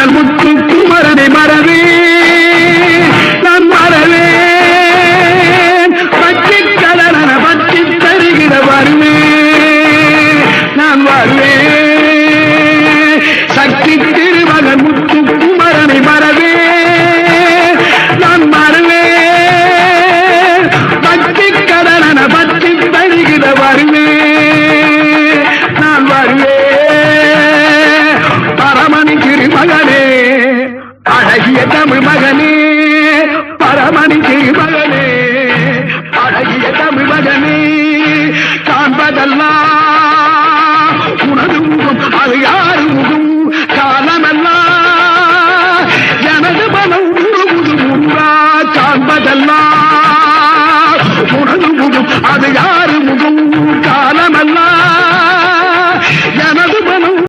திருமகள் முத்து குமரனை மறவே நான் மறவேன் பச்சை கடலன பற்றி தருகிற வருவேன் நான் வருவேன் சக்தி திருமகன் முத்து குமரனை மறவே நான் மறவேன் பச்சை கடலன பற்றி தருகிற வருவேன் நான் வருவேன் பரமணி திருமகனே அழகிய தமிழ் மகனே